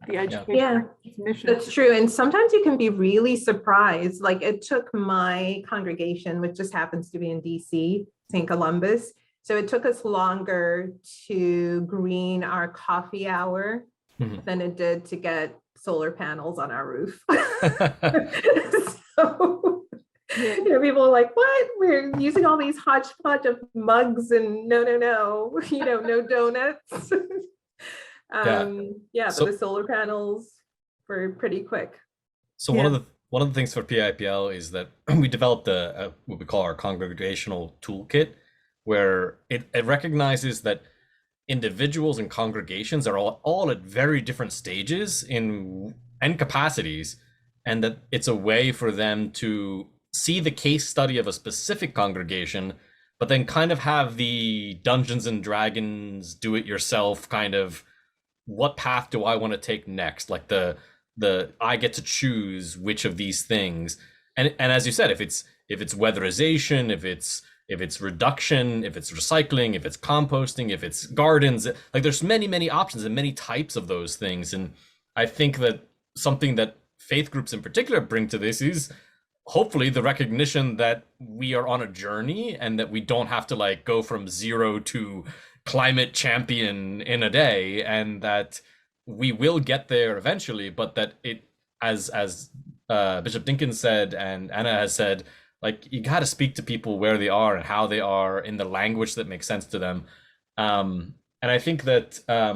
the education. Mission. That's true. And sometimes you can be really surprised. Like it took my congregation, which just happens to be in DC, St. Columbus. So it took us longer to green our coffee hour than it did to get solar panels on our roof. So, people are like, what? We're using all these hodgepodge of mugs and no, no donuts. But the solar panels were pretty quick. So one of the things for PIPL is that we developed what we call our Congregational Toolkit, where it recognizes that individuals and congregations are all at very different stages and capacities, and that it's a way for them to see the case study of a specific congregation, but then kind of have the Dungeons and Dragons do-it-yourself kind of, what path do I want to take next? Like the I get to choose which of these things, and as you said, if it's weatherization, if it's reduction, if it's recycling, if it's composting, if it's gardens, like there's many options and many types of those things. And I think that something that faith groups in particular bring to this is hopefully the recognition that we are on a journey and that we don't have to go from zero to climate champion in a day, and that we will get there eventually, but that it, as Bishop Dinkins said and Anna has said, you got to speak to people where they are and how they are in the language that makes sense to them. And I think that I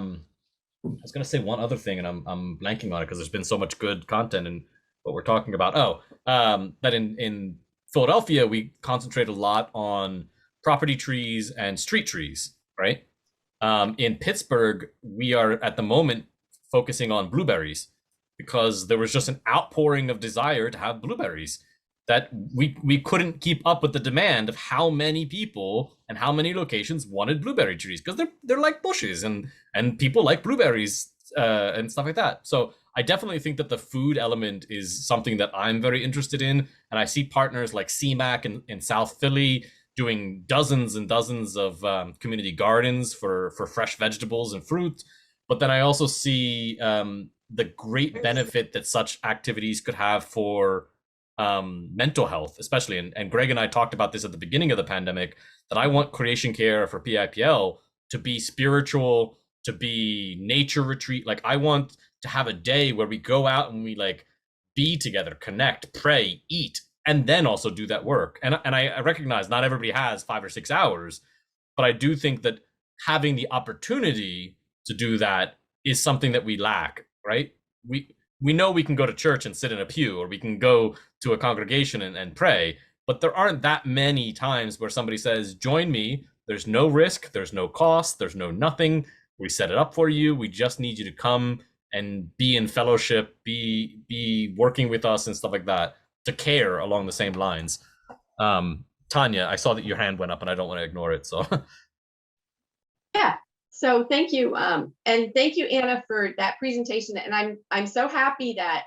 was going to say one other thing, and I'm blanking on it because there's been so much good content in what we're talking about. That in Philadelphia, we concentrate a lot on property trees and street trees, right? In Pittsburgh, we are at the moment focusing on blueberries because there was just an outpouring of desire to have blueberries that we couldn't keep up with the demand of how many people and how many locations wanted blueberry trees, because they're like bushes and people like blueberries and stuff like that. So I definitely think that the food element is something that I'm very interested in, and I see partners like CMAC in South Philly doing dozens and dozens of community gardens for fresh vegetables and fruit. But then I also see the great benefit that such activities could have for mental health, especially. And Greg and I talked about this at the beginning of the pandemic, that I want creation care for PIPL to be spiritual, to be nature retreat. Like I want to have a day where we go out and we like be together, connect, pray, eat, and then also do that work. And I recognize not everybody has 5 or 6 hours, but I do think that having the opportunity to do that is something that we lack, right? We know we can go to church and sit in a pew, or we can go to a congregation and pray, but there aren't that many times where somebody says, join me. There's no risk, there's no cost, there's no nothing. We set it up for you. We just need you to come and be in fellowship, be working with us and stuff like that, to care along the same lines. Tanya, I saw that your hand went up and I don't want to ignore it. So Yeah. So thank you. And thank you, Anna, for that presentation. And I'm so happy that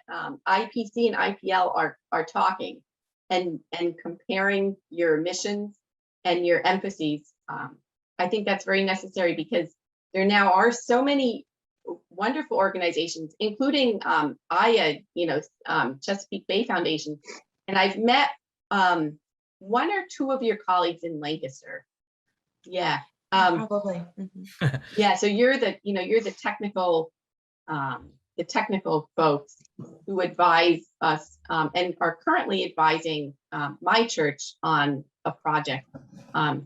IPC and IPL are talking and comparing your missions and your emphases. I think that's very necessary, because there now are so many wonderful organizations, including IA, Chesapeake Bay Foundation. And I've met 1 or 2 of your colleagues in Lancaster. Yeah. Probably. Yeah, so you're the technical folks who advise us and are currently advising my church on a project. But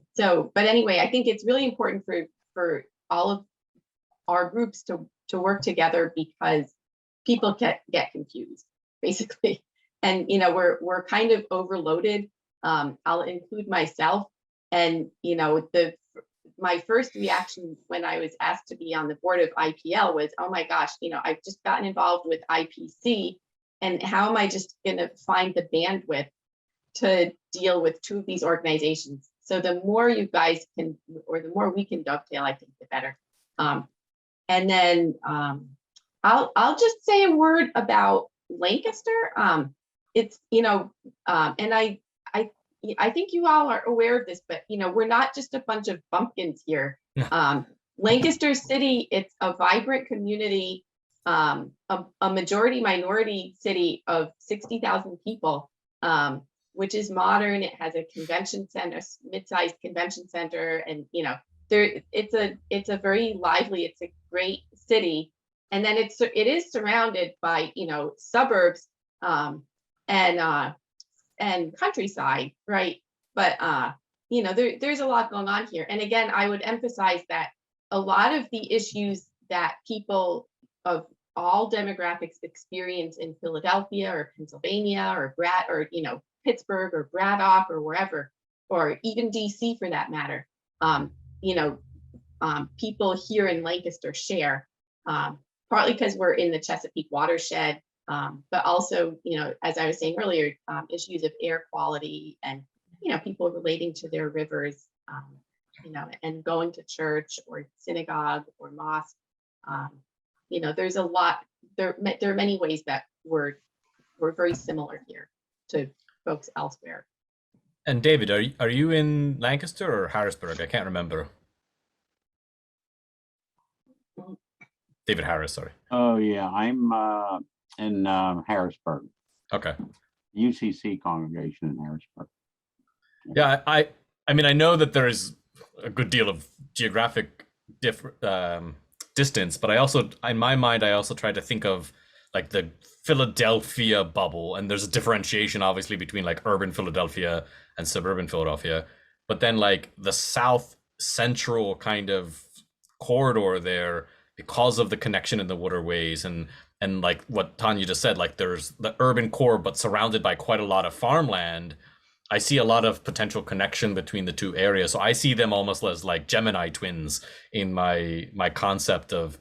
anyway, I think it's really important for all of our groups to work together, because people get confused, basically. And we're kind of overloaded. I'll include myself. And my first reaction when I was asked to be on the board of IPL was, oh my gosh, I've just gotten involved with IPC, and how am I just going to find the bandwidth to deal with 2 of these organizations? So the more you guys can, or the more we can dovetail, I think the better. And then I'll just say a word about Lancaster. It's and I think you all are aware of this, but we're not just a bunch of bumpkins here. Lancaster City, it's a vibrant community, a majority minority city of 60,000 people, which is modern. It has a convention center, mid-sized convention center, and it's a very lively, it's a great city. And then it is surrounded by suburbs and countryside, right? But there's a lot going on here. And again, I would emphasize that a lot of the issues that people of all demographics experience in Philadelphia or Pennsylvania or Pittsburgh or Braddock or wherever, or even DC for that matter, people here in Lancaster share, partly because we're in the Chesapeake watershed, but also, as I was saying earlier, issues of air quality and, people relating to their rivers, and going to church or synagogue or mosque. There's a lot, there are many ways that we're very similar here to folks elsewhere. And David, are you in Lancaster or Harrisburg? I can't remember. David Harris, sorry. Oh yeah, I'm in Harrisburg. Okay. UCC congregation in Harrisburg. Yeah, I mean, I know that there is a good deal of geographic distance, but in my mind, I also try to think of like the Philadelphia bubble, and there's a differentiation obviously between like urban Philadelphia and suburban Philadelphia, but then like the south central kind of corridor there, because of the connection in the waterways and like what Tanya just said, like there's the urban core but surrounded by quite a lot of farmland. I see a lot of potential connection between the 2 areas. So I see them almost as like Gemini twins in my concept of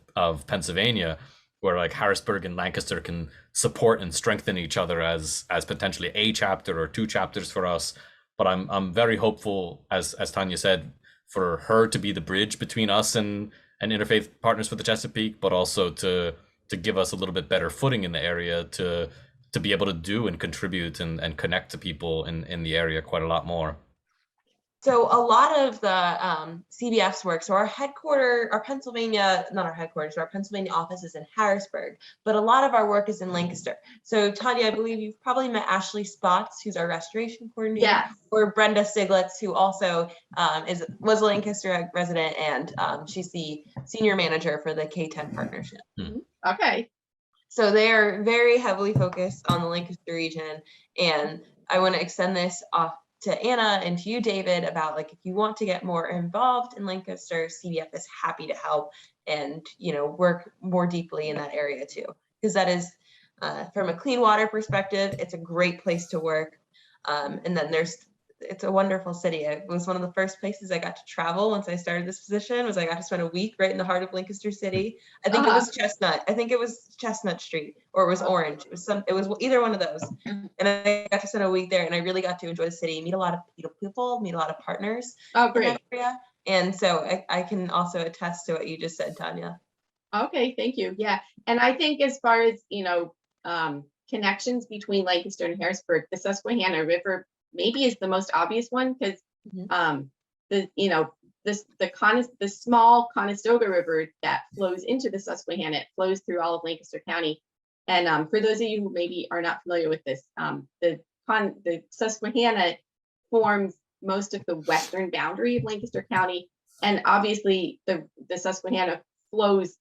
Pennsylvania, where like Harrisburg and Lancaster can support and strengthen each other as potentially a chapter or 2 chapters for us. But I'm very hopeful, as Tanya said, for her to be the bridge between us and Interfaith Partners for the Chesapeake, but also to give us a little bit better footing in the area to be able to do and contribute and connect to people in the area quite a lot more. So a lot of the CBF's work, so our Pennsylvania office is in Harrisburg, but a lot of our work is in Lancaster. So Tanya, I believe you've probably met Ashley Spots, who's our restoration coordinator, Yes. or Brenda Siglitz, who also was a Lancaster resident, and she's the senior manager for the K-10 partnership. Okay. So they are very heavily focused on the Lancaster region, and I want to extend this off to Anna and to you, David, about like if you want to get more involved in Lancaster, CBF is happy to help and work more deeply in that area too, because that is from a clean water perspective, it's a great place to work. And then it's a wonderful city. It was one of the first places I got to travel once I started this position. I got to spend a week right in the heart of Lancaster City. I think it was Chestnut. I think it was Chestnut Street, or it was Orange. It was either one of those. And I got to spend a week there, and I really got to enjoy the city, meet a lot of people, meet a lot of partners in that area. And so I can also attest to what you just said, Tanya. Okay, thank you. Yeah, and I think as far as connections between Lancaster and Harrisburg, the Susquehanna River maybe is the most obvious one, because the small Conestoga River that flows into the Susquehanna, it flows through all of Lancaster County. And for those of you who maybe are not familiar with this, the Susquehanna forms most of the western boundary of Lancaster County, and obviously the Susquehanna flows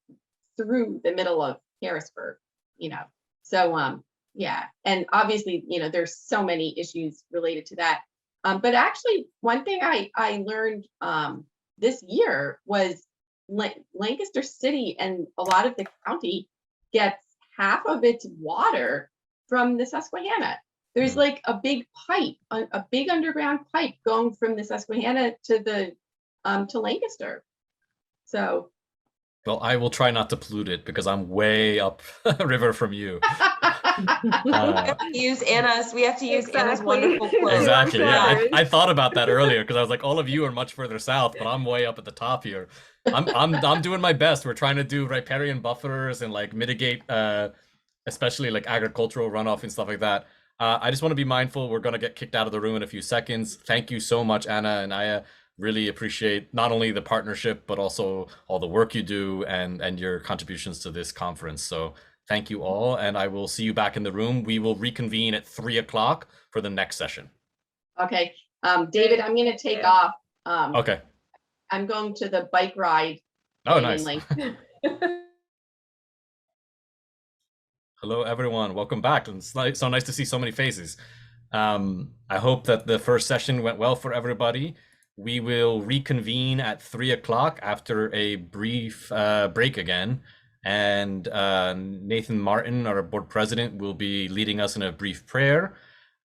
through the middle of Harrisburg. So yeah, and obviously, there's so many issues related to that. But actually, one thing I learned this year was Lancaster City and a lot of the county gets half of its water from the Susquehanna. There's like a big pipe, a big underground pipe going from the Susquehanna to Lancaster. So. Well, I will try not to pollute it because I'm way up river from you. We have to use Anna's wonderful quote. Exactly. Yeah, I thought about that earlier because I was like, all of you are much further south, but I'm way up at the top here. I'm doing my best. We're trying to do riparian buffers and like mitigate, especially like agricultural runoff and stuff like that. I just want to be mindful. We're gonna get kicked out of the room in a few seconds. Thank you so much, Anna and Aya. Really appreciate not only the partnership, but also all the work you do and your contributions to this conference. So thank you all, and I will see you back in the room. We will reconvene at 3 o'clock for the next session. Okay, David, I'm going to take off. Okay. I'm going to the bike ride. Oh, nice. Hello, everyone. Welcome back. It's so nice to see so many faces. I hope that the first session went well for everybody. We will reconvene at 3 o'clock after a brief break again. And Nathan Martin, our board president, will be leading us in a brief prayer.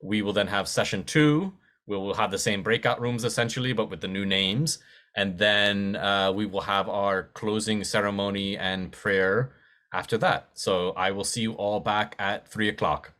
We will then have session 2. We will have the same breakout rooms essentially, but with the new names. And then we will have our closing ceremony and prayer after that. So I will see you all back at 3 o'clock.